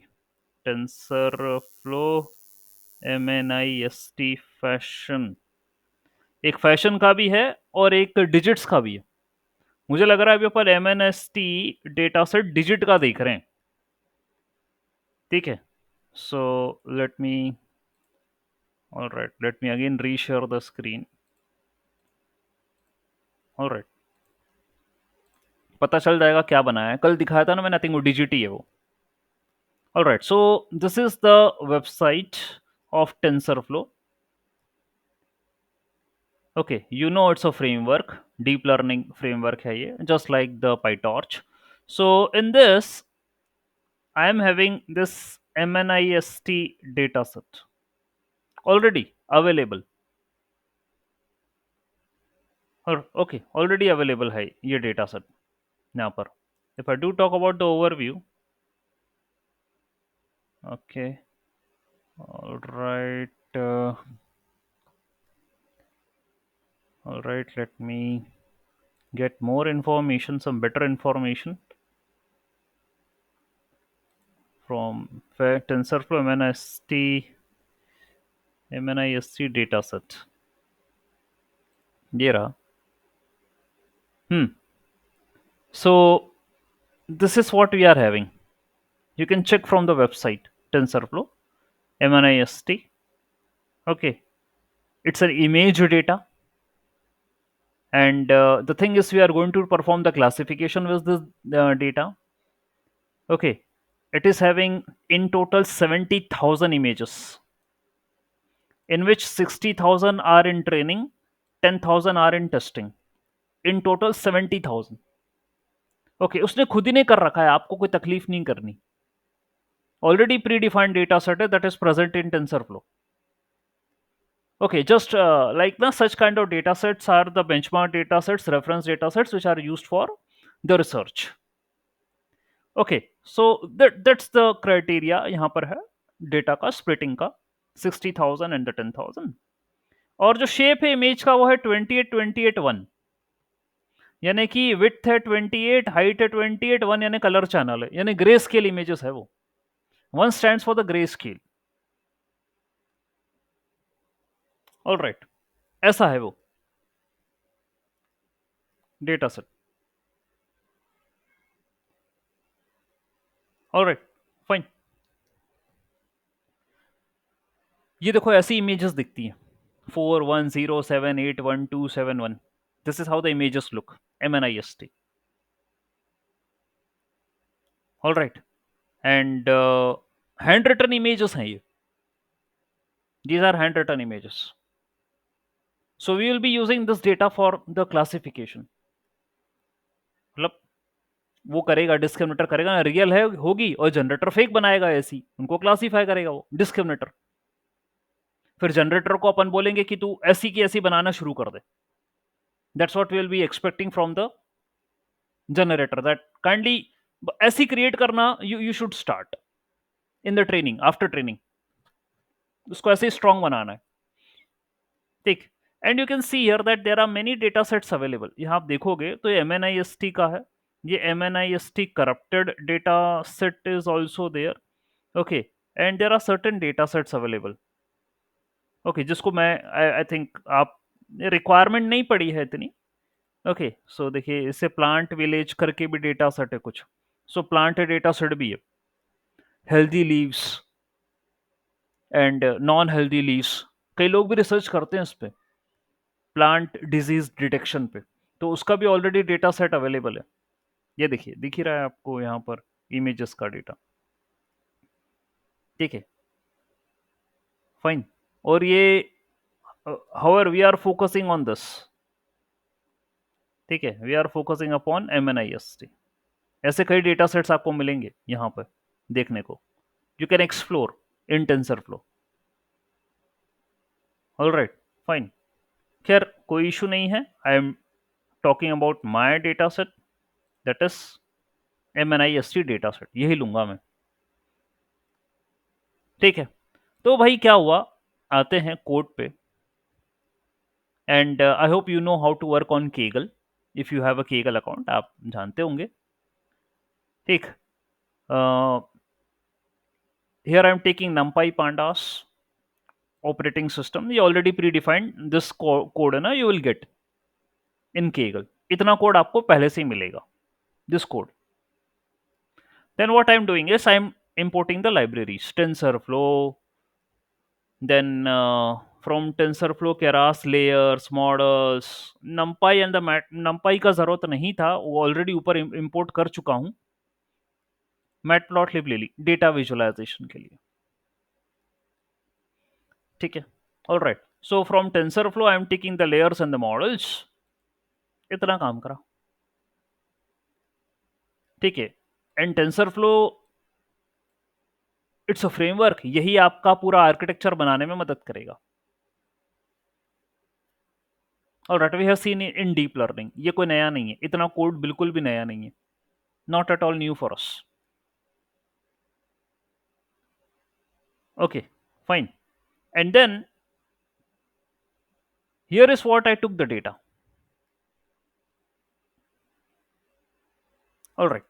TensorFlow MNIST fashion. एक फैशन का भी है और एक डिजिट्स का भी है। मुझे लग रहा है अभी अपन MNIST डेटा सेट डिजिट का देख रहे हैं, ठीक है। So let me, all right, let me again reshare the screen. All right, पता चल जाएगा क्या बनाया है, कल दिखाया था ना मैंने, आई थिंक वो डिजिट ही है वो। All right, so this is the website of TensorFlow. Okay, you know it's a framework, deep learning framework है ये, just like the PyTorch. So in this, I am having this MNIST dataset already available, और okay, already available है ये dataset यहाँ पर। If I do talk about the overview, Okay. All right. All right. Let me get more information, some better information from where TensorFlow MNIST dataset. ये रहा. Hmm. So this is what we are having. You can check from the website TensorFlow MNIST. Okay, it's an image data, and the thing is, we are going to perform the classification with this data. Okay, it is having in total 70,000 images, in which 60,000 are in training, 10,000 are in testing. In total 70,000. Okay, उसने खुद ही ने कर रखा है, आपको कोई तकलीफ नहीं करनी. Already predefined data set है that is present in TensorFlow. Okay, just like now, such kind of data sets are the benchmark data sets, reference data sets, which are used for the research. Okay, so that's the criteria यहाँ पर है data का splitting का 60,000 and the 10,000. और जो shape है image का वो है 28-28-1, यानी कि विड्थ है 28, हाइट है 28, 1 यानी कलर चैनल है, यानी ग्रे स्केल इमेजेस है वो. 1 stands for the grey scale. All right, ऐसा है वो data set. All right, fine. ये देखो ऐसी इमेजेस दिखती हैं 4107812171. This is how the images look. MNIST. All right, and hand written images हैं ये. These are hand written images. So we will be using this data for the classification. मतलब वो करेगा, डिस्क्रिमिनेटर करेगा ना, रियल है होगी, और जनरेटर फेक बनाएगा ऐसी, उनको क्लासीफाई करेगा वो डिस्क्रिमिनेटर. फिर जनरेटर को अपन बोलेंगे कि तू ऐसी की ऐसी बनाना शुरू कर दे. That's what we will be expecting from the generator, that kindly ऐसी क्रिएट करना. You should start in the training, after training उसको ऐसे स्ट्रॉन्ग बनाना है. ठीक. And you can see here that there are many data sets available. यहाँ आप देखोगे तो ये MNIST का है. ये MNIST corrupted data set is also there. Okay, and there are certain data sets available. Okay, जिसको मैं आई थिंक आप रिक्वायरमेंट नहीं पड़ी है इतनी. ओके, सो देखिए इससे प्लांट विलेज करके भी डेटा सेट है कुछ. सो प्लांट डेटा सेट भी है, healthy leaves and non healthy leaves. कई लोग भी रिसर्च करते हैं इस पे, प्लांट डिजीज डिटेक्शन पे. तो उसका भी ऑलरेडी डेटा सेट अवेलेबल है. ये देखिए, दिख ही रहा है आपको यहाँ पर इमेजेस का डेटा. ठीक है, फाइन. और ये however we are focusing on this. ठीक है, we are focusing upon MNIST. ऐसे कई डेटा सेट्स आपको मिलेंगे यहाँ पर देखने को. You can explore in TensorFlow. All right, fine. खैर कोई इशू नहीं है. I am talking about my data set, that is MNIST data set. यही लूंगा मैं. ठीक है, तो भाई क्या हुआ, आते हैं कोड पे. And I hope you know how to work on Kaggle. If you have a Kaggle account आप जानते होंगे. ठीक. Here I am taking numpy pandas operating system. ये already predefined this code है ना, you will get in Kaggle. इतना code आपको पहले से ही मिलेगा, this code. Then what I am doing is I am importing the libraries TensorFlow. Then from TensorFlow keras layers models numpy and the numpy का जरूरत नहीं था, वो ऑलरेडी ऊपर इंपोर्ट कर चुका हूं. मैटप्लॉटलिब ले ली डेटा विजुअलाइजेशन के लिए. ठीक है, all right. So from TensorFlow I am taking the layers and the models. इतना काम करा. ठीक है, and TensorFlow it's a framework. यही आपका पूरा आर्किटेक्चर बनाने में मदद करेगा. और right, we have seen in deep learning. ये कोई नया नहीं है, इतना कोड बिल्कुल भी नया नहीं है. Not at all new for us. Okay, fine. And then here is what I took the data. All right.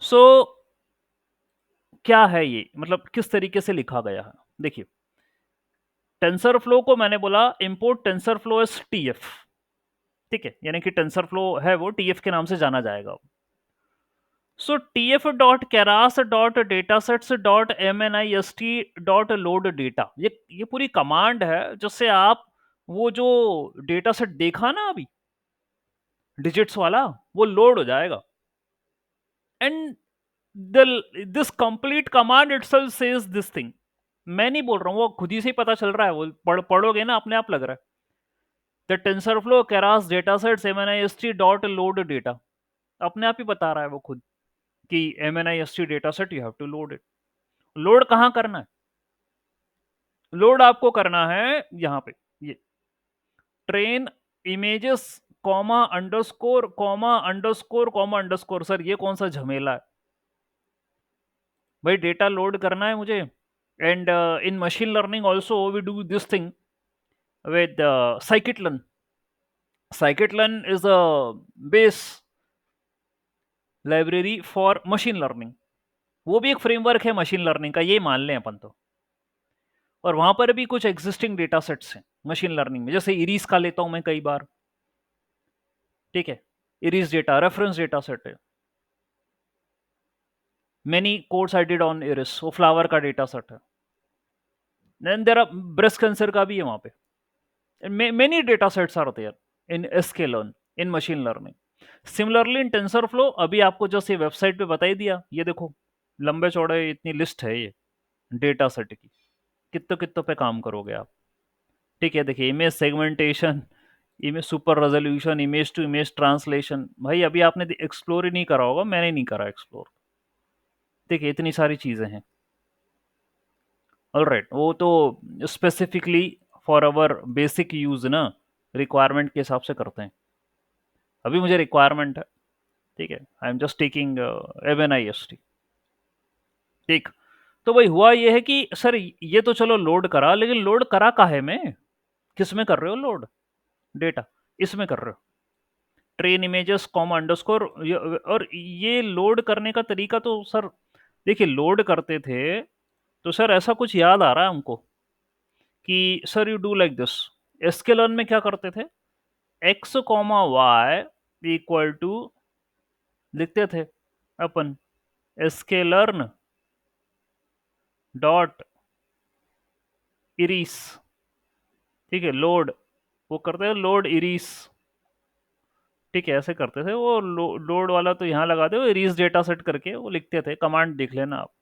So क्या है ये, मतलब किस तरीके से लिखा गया है? देखिए, टेंसर फ्लो को मैंने बोला import TensorFlow as TF, ठीक है, यानी कि टेंसर फ्लो है वो टीएफ के नाम से जाना जाएगा। So TF dot Keras dot data sets dot M N I S T dot load data, ये पूरी कमांड है जिससे आप वो जो डेटा सेट देखा ना अभी डिजिट्स वाला, वो लोड हो जाएगा। And this complete command itself says this thing. मैं नहीं बोल रहा हूँ, वो खुद ही से ही पता चल रहा है, वो पढ़ोगे ना अपने आप लग रहा है। The TensorFlow Keras data sets M N I S T dot load data, अपने आप ही बता रहा है वो खुद कि M N I S T data set you have to load it. Load कहाँ करना है? लोड आपको करना है यहाँ पे, ये train images comma underscore comma underscore comma underscore. Sir ये कौन सा झमेला है भाई, डेटा लोड करना है मुझे। And in machine learning also we do this thing with scikit-learn. Scikit-learn is a base library for machine learning, वो भी एक फ्रेमवर्क है मशीन लर्निंग का, ये मान लें अपन तो। और वहां पर भी कुछ एग्जिस्टिंग डेटा सेट्स हैं मशीन लर्निंग में, जैसे इरीज का लेता हूं मैं कई बार, ठीक है, iris data reference data set है। Many course I did on iris, वो फ्लावर का डेटा सेट है। Then there are breast cancer का भी है वहां पे। Many data sets are there in sklearn, in machine learning. Similarly in TensorFlow, अभी आपको जस्ट ये वेबसाइट पे बता ही दिया, ये देखो लंबे चौड़े इतनी लिस्ट है ये डेटा सेट की, कितने कितने पे काम करोगे आप, ठीक है। देखिए, image segmentation, image super resolution, image to image translation, भाई अभी आपने एक्सप्लोर ही नहीं करा होगा, मैंने नहीं करा एक्सप्लोर। देखिए इतनी सारी चीज़ें हैं। ऑलराइट, वो तो specifically for our basic use ना, रिक्वायरमेंट के हिसाब से करते हैं। अभी मुझे रिक्वायरमेंट है, ठीक है, I am just taking M N I S T, ठीक। तो भाई हुआ ये है कि सर ये तो चलो लोड करा, लेकिन लोड करा काहे में, किस में कर रहे हो लोड डेटा? इसमें कर रहे हो, ट्रेन इमेजेस कॉमा अंडरस्कोर। और ये लोड करने का तरीका तो सर, देखिए लोड करते थे तो सर ऐसा कुछ याद आ रहा है हमको कि sir you do like this. sklearn में क्या करते थे, x comma Y equal to लिखते थे अपन sklearn डॉट इरीस, ठीक है, लोड, वो करते थे लोड इरीस, ठीक है, ऐसे करते थे वो। लोड वाला तो यहाँ लगा दे, वो इरीज डेटा सेट करके वो लिखते थे, कमांड देख लेना आप,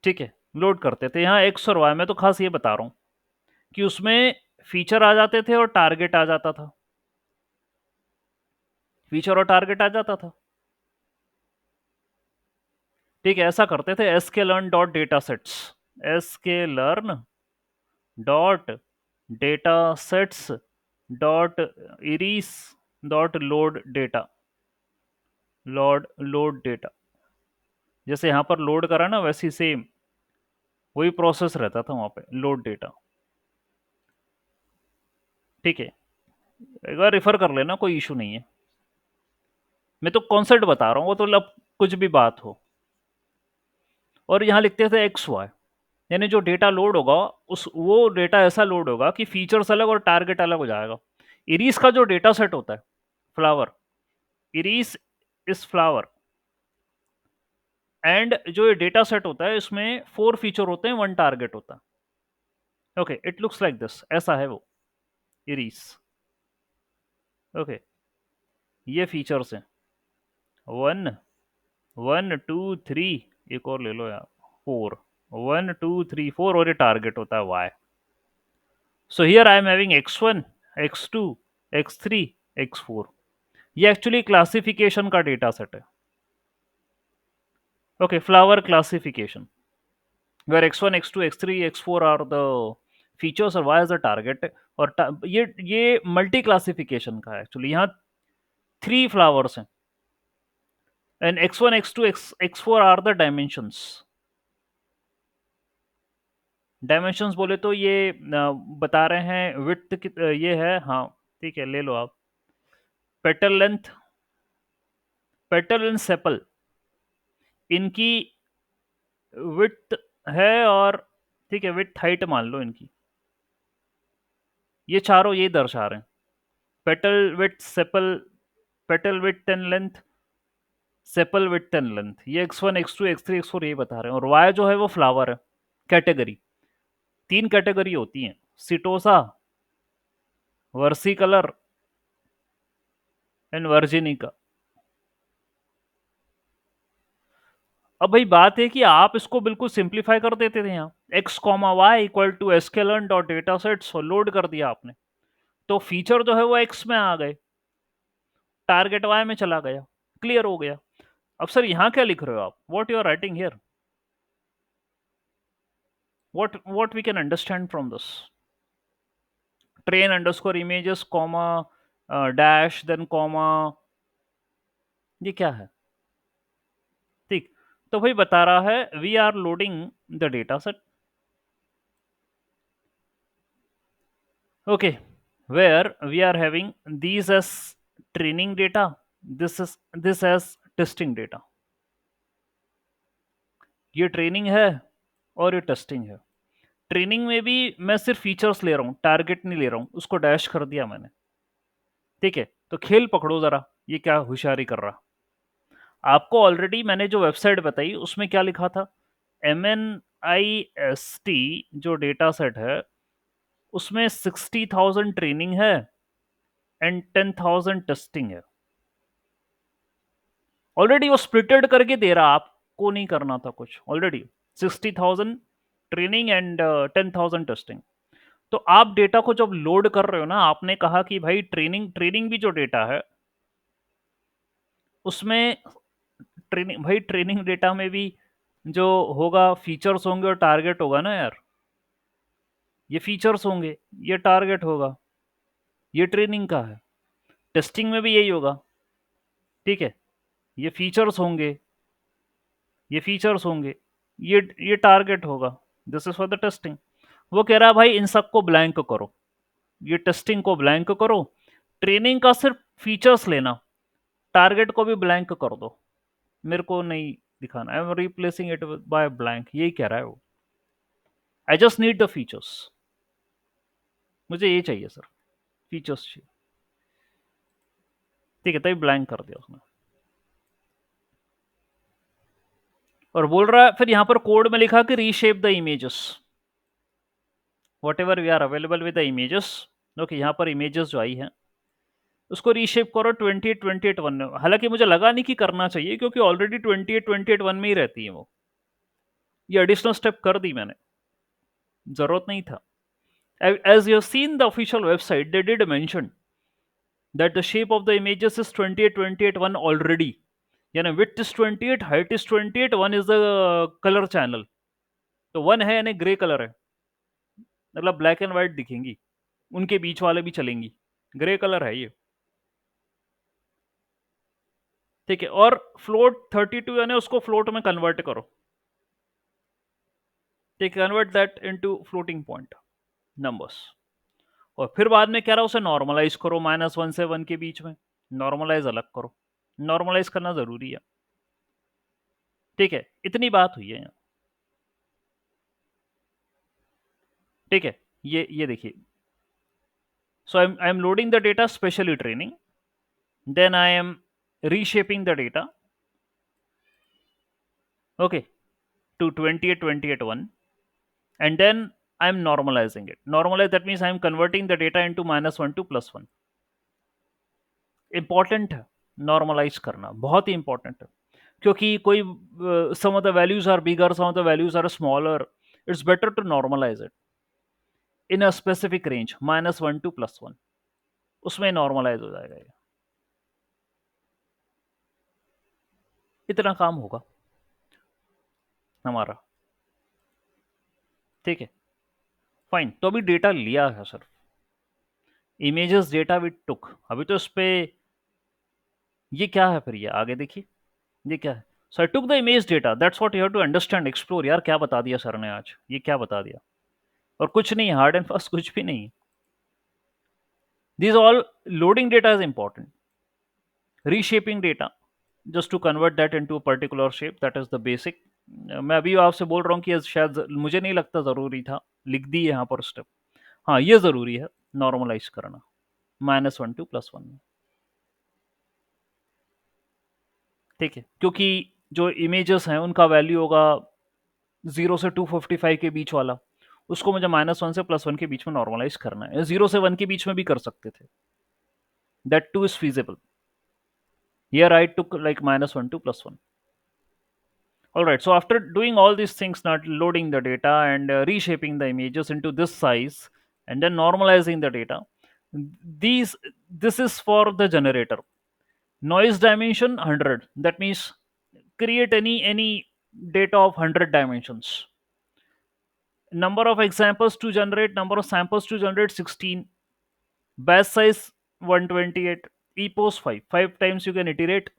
ठीक है। लोड करते थे यहाँ एक्स और वाई, मैं तो खास ये बता रहा हूँ कि उसमें फीचर आ जाते थे और टारगेट आ जाता था, फीचर और टारगेट आ जाता था, ठीक है। ऐसा करते थे sklearn dot data sets, sklearn dot data sets dot iris dot load data, load data. जैसे यहाँ पर लोड करा ना, वैसे ही सेम वही प्रोसेस रहता था वहाँ पे, लोड डेटा, ठीक है। एक बार रेफर कर लेना, कोई इशू नहीं है, मैं तो कॉन्सेप्ट बता रहा हूँ, वो तो मतलब कुछ भी बात हो। और यहाँ लिखते थे एक्स वाई, यानी जो डेटा लोड होगा उस वो डेटा ऐसा लोड होगा कि फीचर्स अलग और टारगेट अलग हो जाएगा। इरीस का जो डेटा सेट होता है, फ्लावर, इरीस इस फ्लावर, एंड जो ये डेटा सेट होता है इसमें 4 फीचर होते हैं, 1 टारगेट होता है। Okay, it looks like this, ऐसा है वो इरीस। ओके, ये फीचर्स हैं 1 1 2 3, एक और ले लो यार 4, 1 2 3 4, और ये टारगेट होता है Y. So here I am having x1 x2 x3 x4, ये एक्चुअली क्लासिफिकेशन का डेटा सेट है। Okay, flower classification where x1 x2 x3 x4 are the features और y इज द टारगेट। और ये मल्टी क्लासिफिकेशन का है actually, यहाँ 3 flowers हैं, and x1 x2 x4 are the dimensions. Dimensions बोले तो ये बता रहे हैं विड्थ ये है, हाँ ठीक है, ले लो आप। Petal length, petal and sepal, इनकी विड्थ है, और ठीक है विड्थ हाइट मान लो इनकी, ये चारों ये दर्शा रहे हैं। Petal width sepal, petal width and length, sepal width and length, ये x1 x2 x3 x4 ये बता रहे हैं। और y जो है वो फ्लावर है, कैटेगरी। तीन कैटेगरी होती हैं, सिटोसा, वर्सिकलर एंड वर्जिनिका। अब भाई बात है कि आप इसको बिल्कुल सिंप्लीफाई कर देते थे यहाँ, x comma Y equal to sklearn dot data sets, load कर दिया आपने, तो फीचर जो है वो x में आ गए, टारगेट y में चला गया, क्लियर हो गया। अब सर यहाँ क्या लिख रहे हो आप, what you are writing here, what we can understand from this? Train underscore images comma dash then comma, ये क्या है? ठीक, तो भाई बता रहा है we are loading the data set, okay, where we are having these as training data, this as testing data। ये ट्रेनिंग है और ये टेस्टिंग है। ट्रेनिंग में भी मैं सिर्फ फीचर्स ले रहा हूँ, टारगेट नहीं ले रहा हूँ, उसको डैश कर दिया मैंने, ठीक है। तो खेल पकड़ो जरा, ये क्या होशियारी कर रहा। आपको ऑलरेडी मैंने जो वेबसाइट बताई उसमें क्या लिखा था, MNIST जो डेटा सेट है उसमें 60,000 ट्रेनिंग है एंड 10,000 टेस्टिंग है। ऑलरेडी वो स्प्लिटेड करके दे रहा, आपको नहीं करना था कुछ, ऑलरेडी 60,000 ट्रेनिंग एंड 10,000 टेस्टिंग। तो आप डेटा को जब लोड कर रहे हो ना, आपने कहा कि भाई ट्रेनिंग, ट्रेनिंग भी जो डेटा है उसमें ट्रेनिंग, भाई ट्रेनिंग डेटा में भी जो होगा फीचर्स होंगे और टारगेट होगा ना यार, ये फीचर्स होंगे, ये टारगेट होगा, ये ट्रेनिंग का है। टेस्टिंग में भी यही होगा, ठीक है, ये फीचर्स होंगे, ये फीचर्स होंगे, ये टारगेट होगा, this is for the testing. वो कह रहा है भाई इन सबको ब्लैंक करो, ये टेस्टिंग को ब्लैंक करो, ट्रेनिंग का सिर्फ फीचर्स लेना, टारगेट को भी ब्लैंक कर दो, मेरे को नहीं दिखाना, I am replacing it by blank, यही कह रहा है वो। I just need the features, मुझे ये चाहिए सर, फीचर्स चाहिए, ठीक है, तभी ब्लैंक कर दिया उसने। और बोल रहा है फिर यहाँ पर कोड में लिखा कि reshape the images, whatever we are available with the images, okay, यहाँ पर इमेजेस जो आई हैं उसको रीशेप करो 28-28-1 में। हालांकि मुझे लगा नहीं कि करना चाहिए क्योंकि ऑलरेडी 28-28-1 में ही रहती है वो, ये एडिशनल स्टेप कर दी मैंने, जरूरत नहीं था। As you have seen the official website, they did mention that the shape of the images is 28-28-1 already, यानी width is 28, height is 28, 1 is the color channel, तो 1 है यानी ग्रे कलर है, मतलब ब्लैक एंड व्हाइट दिखेंगी, उनके बीच वाले भी चलेंगी, ग्रे कलर है ये, ठीक है। और फ्लोट 32 यानी उसको फ्लोट में कन्वर्ट करो, ठीक, convert that into floating point numbers. और फिर बाद में कह रहा है उसे नॉर्मलाइज करो, -1 से 1 के बीच में नॉर्मलाइज अलग करो, नॉर्मलाइज करना जरूरी है, ठीक है, इतनी बात हुई है यहाँ, ठीक है। ये देखिए, so I am loading the data specially training, then I am reshaping the data, okay, to 28-28-1, and then I'm normalizing it. Normalize, that means I'm converting the data into -1 to +1। Important है normalize करना, बहुत ही important है, क्योंकि कोई some of the values are bigger, some of the values are smaller, it's better to normalize it in a specific range -1 to +1, उसमें normalise हो जाएगा ये, इतना काम होगा हमारा, ठीक है, फाइन। तो अभी डेटा लिया है सर, इमेजेस डेटा विद टुक, अभी तो इस पे ये क्या है फिर, ये आगे देखिए, ये क्या है? So I took the image data, that's what you have to understand, explore. यार क्या बता दिया सर ने आज, ये क्या बता दिया? और कुछ नहीं, हार्ड एंड फास्ट कुछ भी नहीं। These all loading data is important. Reshaping data just to convert that into a particular shape, that is the basic. मैं अभी आपसे बोल रहा हूँ कि शायद मुझे नहीं लगता ज़रूरी था, लिख दी यहाँ पर स्टेप। हाँ, ये ज़रूरी है, नॉर्मलाइज करना -1 टू +1 में। ठीक है, क्योंकि जो इमेजेस हैं उनका वैल्यू होगा 0 से 255 के बीच वाला, उसको मुझे -1 से +1 के बीच में नॉर्मलाइज करना है। 0 से 1 के बीच में भी कर सकते थे, that too is feasible. Here I took like -1 to +1। All right, so after doing all these things, not loading the data and reshaping the images into this size and then normalizing the data, these this is for the generator. Noise dimension 100. That means create any data of 100 dimensions. Number of examples to generate, number of samples to generate 16. Batch size 128. Epos 5. 5 times you can iterate,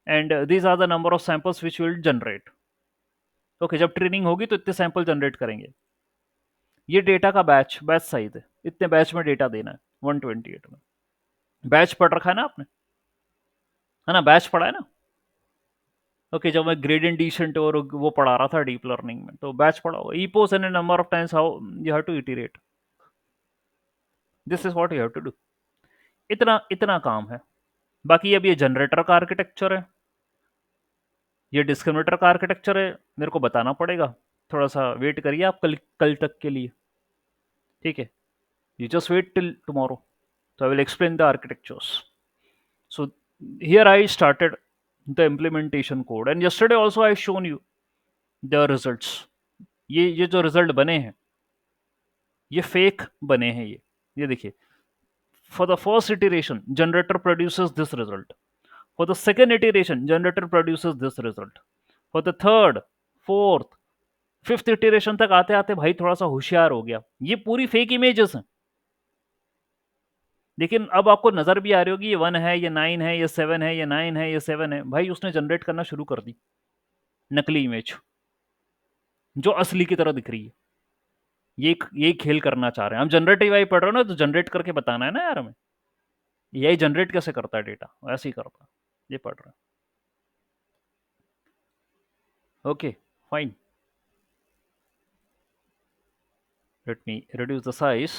and these are the number of samples which you will generate. Okay, जब training होगी तो इतने sample generate करेंगे। ये data का batch batch size है, इतने batch में डेटा देना है 128 में। बैच पढ़ रखा है ना आपने, है ना? बैच पढ़ा है ना? ओके, जब मैं ग्रेडियंट डिसेंट और वो पढ़ा रहा था डीप लर्निंग में, तो बैच पढ़ा होगा। Epochs and number of times how you have to iterate, this is what you have to do. इतना इतना काम है। बाकी अब ये जनरेटर का आर्किटेक्चर है, ये डिस्क्रिमिनेटर का आर्किटेक्चर है, मेरे को बताना पड़ेगा। थोड़ा सा वेट करिए आप कल कल तक के लिए, ठीक है? You just wait till tomorrow. So I will explain the architectures. So here I started the implementation code, and yesterday also I shown you the results. ये जो रिजल्ट बने हैं ये फेक बने हैं। ये देखिए, for the first iteration generator produces this result, for the second iteration generator produces this result, for the third, fourth, fifth iteration तक आते आते भाई थोड़ा सा होशियार हो गया। ये पूरी फेक इमेजेस हैं, लेकिन अब आपको नज़र भी आ रही होगी ये 1 है, ये 9 है, ये 7 है, ये 9 है, ये 7 है। भाई उसने जनरेट करना शुरू कर दी नकली इमेज, जो असली की तरह दिख रही है। ये खेल करना चाह रहे हैं हम। जनरेटिव एआई पढ़ रहे हो ना, तो जनरेट करके बताना है ना यार हमें, एआई जनरेट कैसे करता है डेटा, ऐसे ही करता है। ये पढ़ रहे हैं। Okay, fine. Let me reduce the size.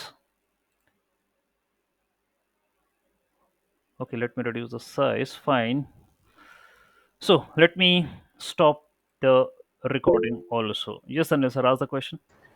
Okay, let me reduce the size. Fine. So let me stop the recording also. Yes, Anil sir, ask the question.